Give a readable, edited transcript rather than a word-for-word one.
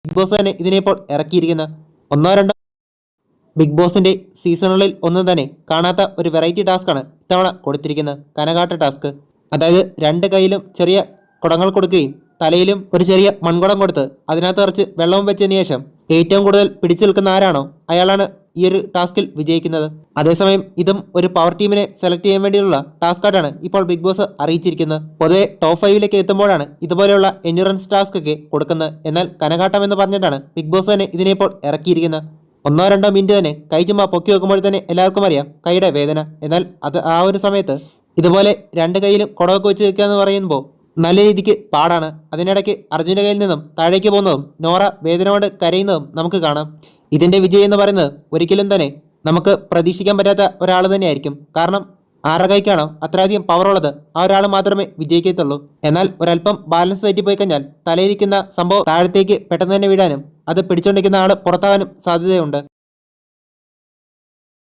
Big boss തന്നെ ഇതിനെപ്പോൾ ഇറക്കിയിരിക്കുന്നത്. ഒന്നോ രണ്ടോ ബിഗ് ബോസിന്റെ സീസണുകളിൽ ഒന്നും തന്നെ കാണാത്ത ഒരു വെറൈറ്റി ടാസ്ക്കാണ് ഇത്തവണ കൊടുത്തിരിക്കുന്നത്. കനകാട്ട ടാസ്ക്. അതായത് രണ്ട് കൈയിലും ചെറിയ കുടങ്ങൾ കൊടുക്കുകയും തലയിലും ഒരു ചെറിയ മൺകുടം കൊടുത്ത് അതിനകത്ത് കുറച്ച് വെള്ളവും വെച്ചതിന് ശേഷം ഏറ്റവും കൂടുതൽ പിടിച്ചു നിൽക്കുന്ന ആരാണോ അയാളാണ് ഈ ഒരു ടാസ്കിൽ വിജയിക്കുന്നത്. അതേസമയം ഇതും ഒരു പവർ ടീമിനെ സെലക്ട് ചെയ്യാൻ വേണ്ടിയുള്ള ടാസ്ക് ആയിട്ടാണ് ഇപ്പോൾ ബിഗ് ബോസ് അറിയിച്ചിരിക്കുന്നത്. പൊതുവെ ടോപ്പ് 5ലേക്ക് എത്തുമ്പോഴാണ് ഇതുപോലെയുള്ള എൻഡ്യൂറൻസ് ടാസ്ക് ഒക്കെ കൊടുക്കുന്നത്. എന്നാൽ കനകാട്ടം എന്ന് പറഞ്ഞിട്ടാണ് ബിഗ് ബോസ് തന്നെ ഇതിനെപ്പോൾ ഇറക്കിയിരിക്കുന്നത്. ഒന്നോ രണ്ടോ മിനിറ്റ് തന്നെ കൈ ചുമ്മാ പൊക്കി വെക്കുമ്പോൾ തന്നെ എല്ലാവർക്കും അറിയാം കൈയുടെ വേദന. എന്നാൽ അത് ആ ഒരു സമയത്ത് ഇതുപോലെ രണ്ട് കൈയിലും കുടമൊക്കെ വെച്ച് വെക്കുക എന്ന് പറയുമ്പോൾ നല്ല രീതിക്ക് പാടാണ്. അതിനിടയ്ക്ക് അർജുൻ്റെ കയ്യിൽ നിന്നും താഴേക്ക് പോകുന്നതും നോറ വേദന കൊണ്ട് കരയുന്നതും നമുക്ക് കാണാം. ഇതിന്റെ വിജയം എന്ന് പറയുന്നത് ഒരിക്കലും തന്നെ നമുക്ക് പ്രതീക്ഷിക്കാൻ പറ്റാത്ത ഒരാൾ തന്നെയായിരിക്കും. കാരണം ആരുടെ കൈക്കാണോ അത്രയധികം പവറുള്ളത് ആ ഒരാൾ മാത്രമേ വിജയിക്കത്തുള്ളൂ. എന്നാൽ ഒരല്പം ബാലൻസ് തെറ്റിപ്പോയി കഴിഞ്ഞാൽ തലയിരിക്കുന്ന സംഭവം താഴത്തേക്ക് പെട്ടെന്ന് തന്നെ വീഴാനും അത് പിടിച്ചുകൊണ്ടിരിക്കുന്ന ആൾ പുറത്താകാനും സാധ്യതയുണ്ട്.